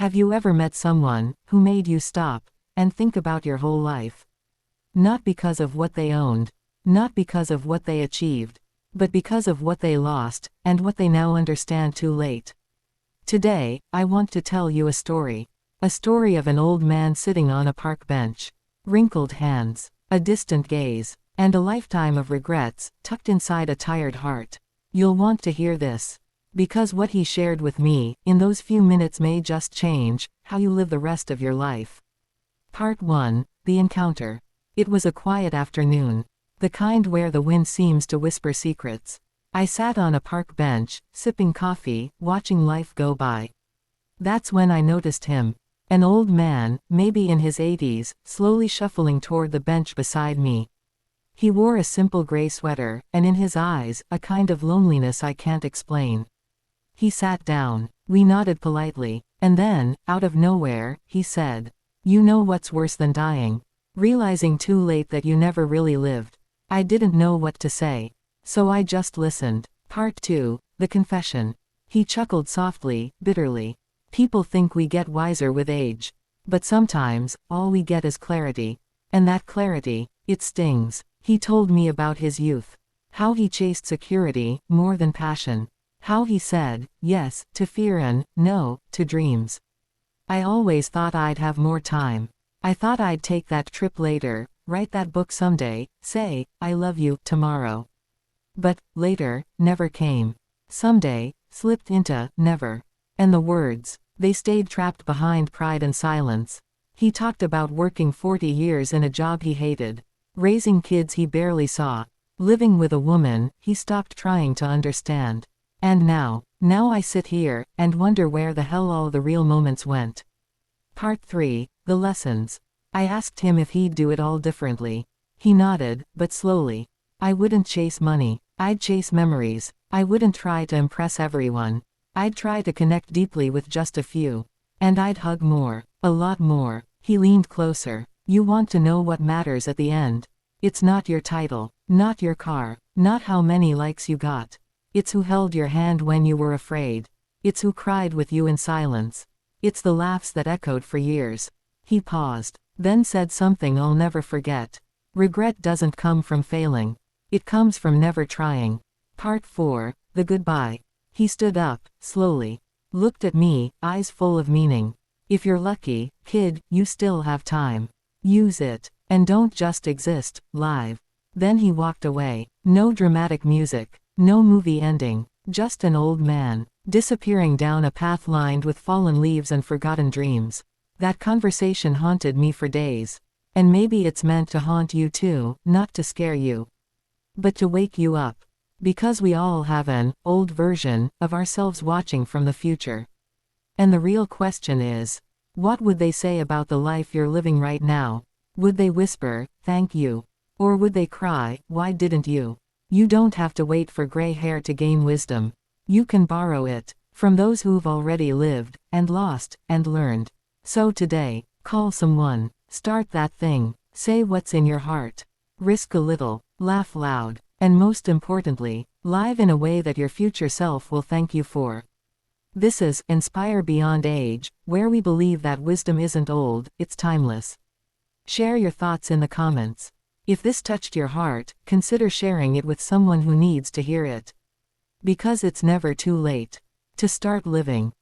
Have you ever met someone who made you stop and think about your whole life? Not because of what they owned, not because of what they achieved, but because of what they lost and what they now understand too late. Today, I want to tell you a story of an old man sitting on a park bench, wrinkled hands, a distant gaze, and a lifetime of regrets tucked inside a tired heart. You'll want to hear this, because what he shared with me in those few minutes may just change how you live the rest of your life. Part 1, The Encounter. It was a quiet afternoon, the kind where the wind seems to whisper secrets. I sat on a park bench, sipping coffee, watching life go by. That's when I noticed him. An old man, maybe in his 80s, slowly shuffling toward the bench beside me. He wore a simple gray sweater, and in his eyes, a kind of loneliness I can't explain. He sat down. We nodded politely, and then, out of nowhere, he said, "You know what's worse than dying? Realizing too late that you never really lived." I didn't know what to say, so I just listened. Part 2, The Confession. He chuckled softly, bitterly. People think we get wiser with age. But sometimes, all we get is clarity. And that clarity, it stings. He told me about his youth. How he chased security, more than passion. How he said, yes, to fear and, no, to dreams. I always thought I'd have more time. I thought I'd take that trip later, write that book someday, say, "I love you," tomorrow. But, later, never came. Someday, slipped into, never. And the words, they stayed trapped behind pride and silence. He talked about working 40 years in a job he hated, raising kids he barely saw, living with a woman he stopped trying to understand. And now I sit here, and wonder where the hell all the real moments went. Part 3, The Lessons. I asked him if he'd do it all differently. He nodded, but slowly. I wouldn't chase money. I'd chase memories. I wouldn't try to impress everyone. I'd try to connect deeply with just a few. And I'd hug more. A lot more. He leaned closer. You want to know what matters at the end? It's not your title. Not your car. Not how many likes you got. It's who held your hand when you were afraid. It's who cried with you in silence. It's the laughs that echoed for years. He paused, then said something I'll never forget. Regret doesn't come from failing. It comes from never trying. Part 4, The Goodbye. He stood up, slowly. Looked at me, eyes full of meaning. If you're lucky, kid, you still have time. Use it. And don't just exist, live. Then he walked away. No dramatic music. No movie ending. Just an old man, disappearing down a path lined with fallen leaves and forgotten dreams. That conversation haunted me for days. And maybe it's meant to haunt you too, not to scare you, but to wake you up. Because we all have an old version of ourselves watching from the future. And the real question is, what would they say about the life you're living right now? Would they whisper, "Thank you"? Or would they cry, "Why didn't you"? You don't have to wait for gray hair to gain wisdom. You can borrow it from those who've already lived, and lost, and learned. So today, call someone, start that thing, say what's in your heart. Risk a little, laugh loud, and most importantly, live in a way that your future self will thank you for. This is Inspire Beyond Age, where we believe that wisdom isn't old, it's timeless. Share your thoughts in the comments. If this touched your heart, consider sharing it with someone who needs to hear it. Because it's never too late to start living.